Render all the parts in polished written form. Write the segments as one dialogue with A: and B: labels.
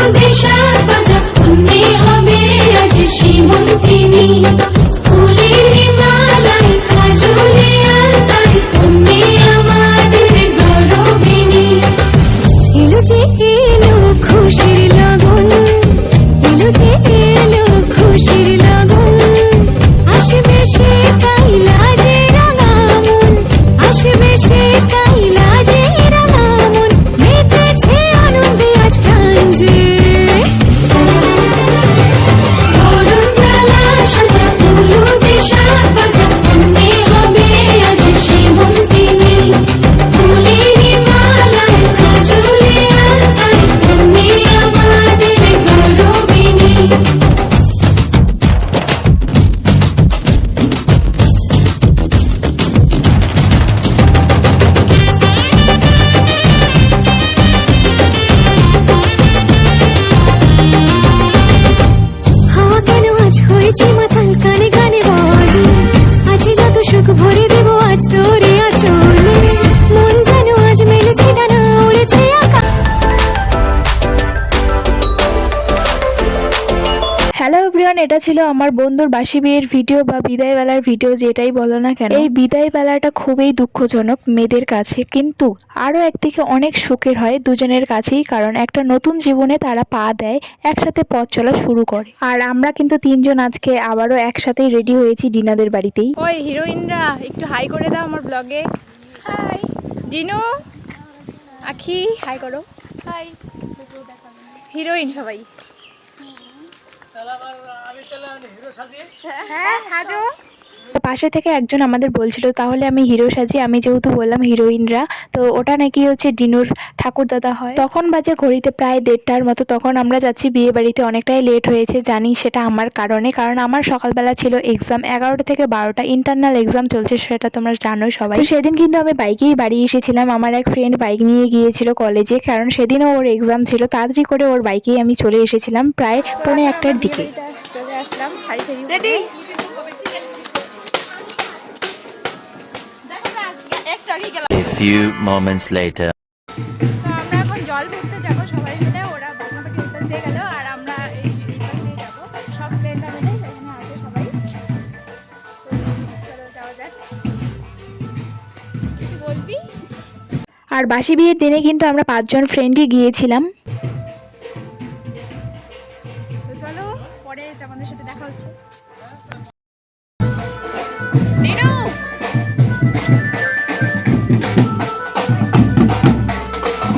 A: হলুদে সাত বাজা কন্যে হবে আজ সীমন্তিনী। ফুলের মালায় কাজলে আলতায় কন্যে আমাদের গরবিনী। এলো যে এলো খুশির লগন, এলো যে এলো খুশির লগন। আসবে সে কাইলা যে রাঙা মন, আসবে সে কাইলা যে রাঙা মন। মেতেছে আনন্দে আজ প্রাণ যে। বরণডালা সাজা হলুদে সাত বাজা কন্যে হবে আজ সীমন্তিনী। ফুলের মালায় কাজলে আলতায় কন্যে আমাদের গরবিনী। হাওয়া কেন আজ হয়েছে মাতাল, কানে কানে বলে আছে যত সুখ ভরে দেব আজ তোরে আঁচলে। মন যেন আজ মেলেছে ডানা, উড়েছে আকাশ।
B: হ্যালো এভরিওয়ান, এটা ছিল আমার বন্ধুর বাসি বিয়ের ভিডিও বা বিদায় বেলার ভিডিও, যেটাই বলো না কেন। এই বিদায় বেলাটা খুবই দুঃখজনক মেয়েদের কাছে, কিন্তু আরও একদিকে অনেক সুখের হয় দুজনের কাছেই, কারণ একটা নতুন জীবনে তারা পা দেয়, একসাথে পথ চলা শুরু করে। আর আমরা কিন্তু তিনজন আজকে আবারও একসাথেই রেডি হয়েছি ডিনাদের বাড়িতেই।
C: ওই হিরোইনরা একটু হাই করে দাও আমার ব্লগে। হাই জিনু, আখি হাই করো। হাই হিরোইন সবাই। হ্যাঁ সাজো।
B: পাশে থেকে একজন আমাদের বলছিল তাহলে আমি হিরো সাজি, আমি যেহেতু বললাম হিরোইনরা, তো ওটা নাকি হচ্ছে ডিনুর ঠাকুর দাদা হয়। তখন বাজে ঘড়িতে প্রায় 1:30টার মতো, তখন আমরা যাচ্ছি বিয়ে বাড়িতে। অনেকটাই লেট হয়েছে জানি, সেটা আমার কারণে, কারণ আমার সকালবেলা ছিল এক্সাম 11টা থেকে 12টা, ইন্টারনাল এক্সাম চলছে, সেটা তোমরা জানো সবাই। তো সেদিন কিন্তু আমি বাইকেই বাড়ি এসেছিলাম। আমার এক ফ্রেন্ড বাইক নিয়ে গিয়েছিল কলেজে, কারণ সেদিনও ওর এক্সাম ছিল। তাড়াতাড়ি করে ওর বাইকেই আমি চলে এসেছিলাম প্রায় 1:45টার দিকে।
C: চলে আসলাম sari sari ready.
D: A few moments later.
C: তো আমরা এখন জল ভরতে যাবো সবাই মিলে। ওরা বাগনাপাটি এই পাশ দিয়ে গেল আর আমরা এই পাশ দিয়ে যাবো। সব ফ্রেন্ডরা মিলে এখানে আছে সবাই। তো চলো যাওয়া যাক। কিছু বলবি?
B: আর বাসি বিয়ের দিনে কিন্তু আমরা 5জন ফ্রেন্ডই গিয়েছিলাম।
C: তো চলো পরে তোমাদের সাথে দেখা হচ্ছে।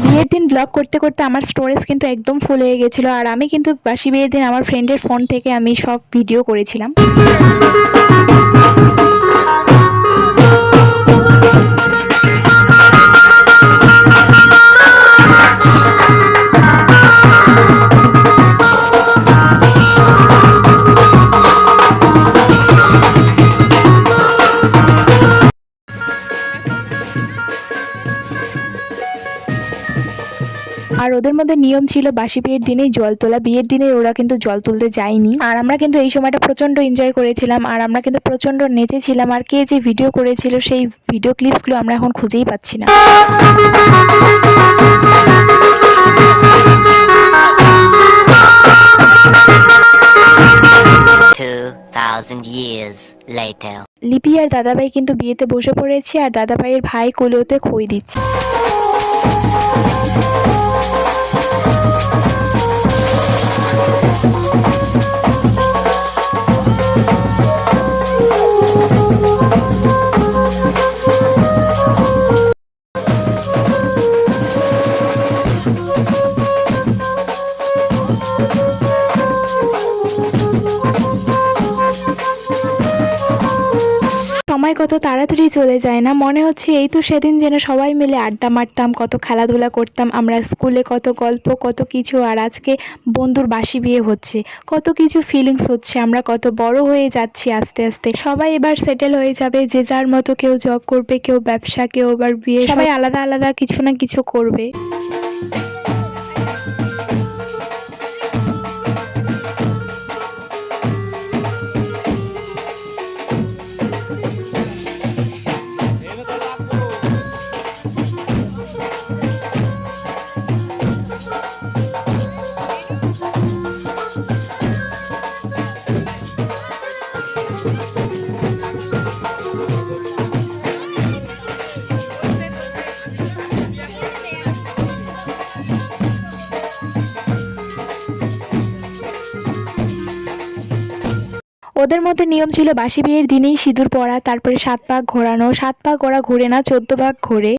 B: বিয়ের দিন ব্লগ করতে করতে আমার স্টোরেজ কিন্তু একদম ফুল হয়ে গেছিলো, আর আমি কিন্তু বাসি বিয়ের দিন আমার ফ্রেন্ডের ফোন থেকে আমি সব ভিডিও করেছিলাম। আর ওদের মধ্যে নিয়ম ছিল বাসি বিয়ের দিনেই জল তোলা, বিয়ের দিনে ওরা কিন্তু জল তুলতে যায়নি। আর আমরা কিন্তু এই সময়টা প্রচণ্ড এনজয় করেছিলাম, আর আমরা কিন্তু প্রচণ্ড নেচেছিলাম। আর কে যে ভিডিও করেছিল সেই ভিডিও ক্লিপসগুলো আমরা এখন খুঁজেই পাচ্ছি না।
E: 2000 years later.
B: লিপি আর দাদাভাই কিন্তু বিয়েতে বসে পড়েছে, আর দাদাভাইয়ের ভাই কোলোতে খই দিচ্ছে। সময় কত তাড়াতাড়ি চলে যায় না, মনে হচ্ছে এই তো সেদিন যেন সবাই মিলে আড্ডা মারতাম, কত খেলাধুলা করতাম আমরা স্কুলে, কত গল্প, কত কিছু। আর আজকে বন্ধুর বাসি বিয়ে হচ্ছে, কত কিছু ফিলিংস হচ্ছে, আমরা কত বড় হয়ে যাচ্ছি আস্তে আস্তে। সবাই এবার সেটেল হয়ে যাবে, যে যার মতো, কেউ জব করবে, কেউ ব্যবসা, কেউ আবার বিয়ে, সবাই আলাদা আলাদা কিছু না কিছু করবে। ওদের মধ্যে নিয়ম ছিল বাসি বিয়ের দিনেই সিঁদুর পরা, তারপরে 7 পাক ঘোরানো। 7 পাক ওরা ঘুরে না, 14 পাক ঘোরে।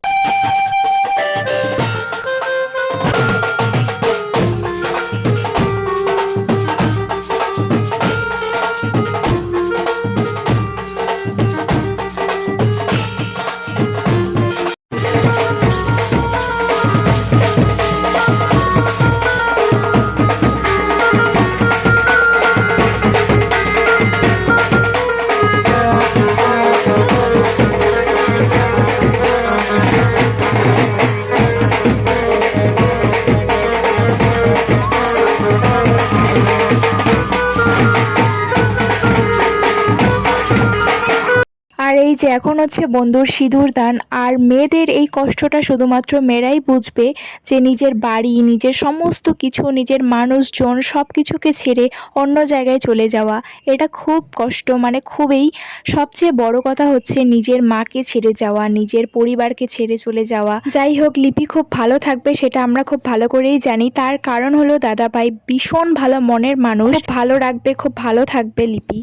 B: আর এই যে এখন হচ্ছে বন্ধুর সিঁদুর দান। আর মেয়েদের এই কষ্টটা শুধুমাত্র মেয়েরাই বুঝবে, যে নিজের বাড়ি, নিজের সমস্ত কিছু, নিজের মানুষজন সব কিছুকে ছেড়ে অন্য জায়গায় চলে যাওয়া। এটা খুব কষ্ট, মানে খুবই। সবচেয়ে বড় কথা হচ্ছে নিজের মাকে ছেড়ে যাওয়া, নিজের পরিবারকে ছেড়ে চলে যাওয়া। যাই হোক, লিপি খুব ভালো থাকবে সেটা আমরা খুব ভালো করেই জানি। তার কারণ হলো দাদাভাই ভীষণ ভালো মনের মানুষ, খুব ভালো রাখবে, খুব ভালো থাকবে লিপি।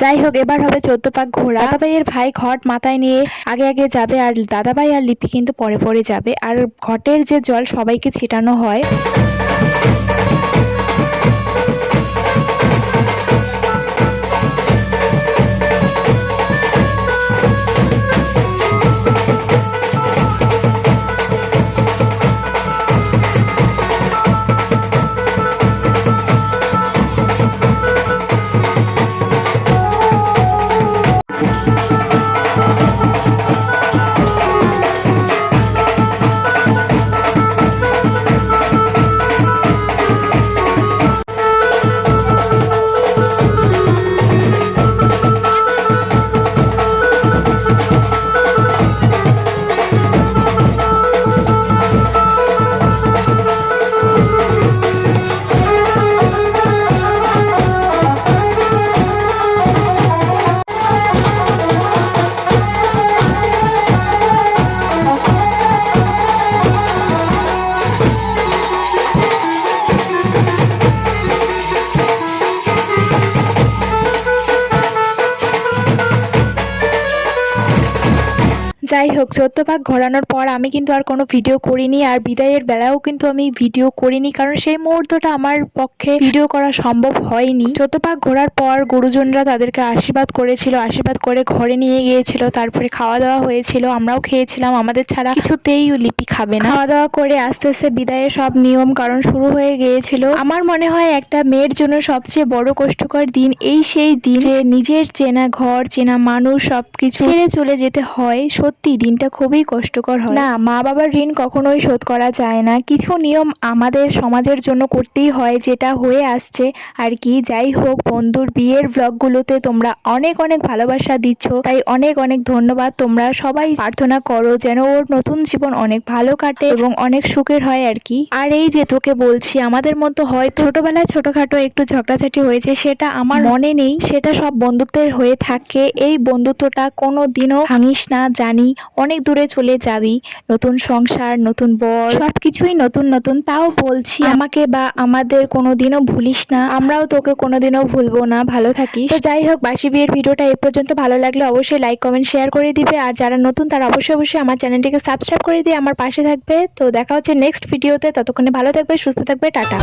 B: যাই হোক, এবার হবে 14 পাক ঘোরা। দাদাভাইয়ের ভাই ঘট মাথায় নিয়ে আগে আগে যাবে, আর দাদাভাই আর লিপি কিন্তু পরে পরে যাবে। আর ঘটের যে জল সবাইকে ছিটানো হয়। হোক, 14 ভাগ ঘোরানোর পর আমি কিন্তু আর কোনো ভিডিও করিনি, আর বিদায়ের বেলাও কিন্তু আমি ভিডিও করিনি, কারণ সেই মুহূর্তটা আমার পক্ষে ভিডিও করা সম্ভব হয়নি। 14 ভাগ ঘোরার পর গুরুজনরা তাদেরকে আশীর্বাদ করেছিল, আশীর্বাদ করে ঘরে নিয়ে গিয়েছিল, তারপরে খাওয়া দাওয়া হয়েছিল, আমরাও খেয়েছিলাম। আমাদের ছাড়া কিছুতেই লিপি খাবে না। খাওয়া দাওয়া করে আস্তে আস্তে বিদায়ের সব নিয়ম কারণ শুরু হয়ে গিয়েছিল। আমার মনে হয় একটা মেয়ের জন্য সবচেয়ে বড় কষ্টকর দিন এই সেই দিন যে নিজের চেনা ঘর, চেনা মানুষ সবকিছু ছেড়ে চলে যেতে হয়। সত্যি দিনটা খুবই কষ্টকর হয়। না, মা বাবার ঋণ কখনোই শোধ করা যায় না। কিছু নিয়ম আমাদের সমাজের জন্য করতেই হয়, যেটা হয়ে আসছে আর কি। যাই হোক, বন্ধুর বিয়ের ব্লগগুলোতে তোমরা অনেক অনেক ভালোবাসা দিচ্ছ, তাই অনেক অনেক ধন্যবাদ। তোমরা সবাই প্রার্থনা করো যেন ওর নতুন জীবন অনেক ভালো কাটে এবং অনেক সুখের হয় আর কি। আর এই যে তোকে বলছি, আমাদের মতো হয় ছোটবেলায় ছোটখাটো একটু ঝগড়াঝাটি হয়েছে, সেটা আমার মনে নেই, সেটা সব বন্ধুত্বের হয়ে থাকে। এই বন্ধুত্বটা কোনো দিনও ভাঙিস না, জানি অনেক দূরে চলে যাবি, নতুন সংসার, নতুন বর, সবকিছুই নতুন নতুন। তাও বলছি, আমাকে বা আমাদের কোনোদিনও ভুলিস না, আমরাও তোকে কোনোদিনও ভুলবো না। ভালো থাকিস। তো যাই হোক, বাসি বিয়ের ভিডিওটা এই পর্যন্ত। ভালো লাগলে অবশ্যই লাইক কমেন্ট শেয়ার করে দিবে, আর যারা নতুন তারা অবশ্যই আমার চ্যানেলটিকে সাবস্ক্রাইব করে দিয়ে আমার পাশে থাকবে। তো দেখা হচ্ছে নেক্সট ভিডিওতে, ততক্ষণে ভালো থাকবে, সুস্থ থাকবে, টাটা।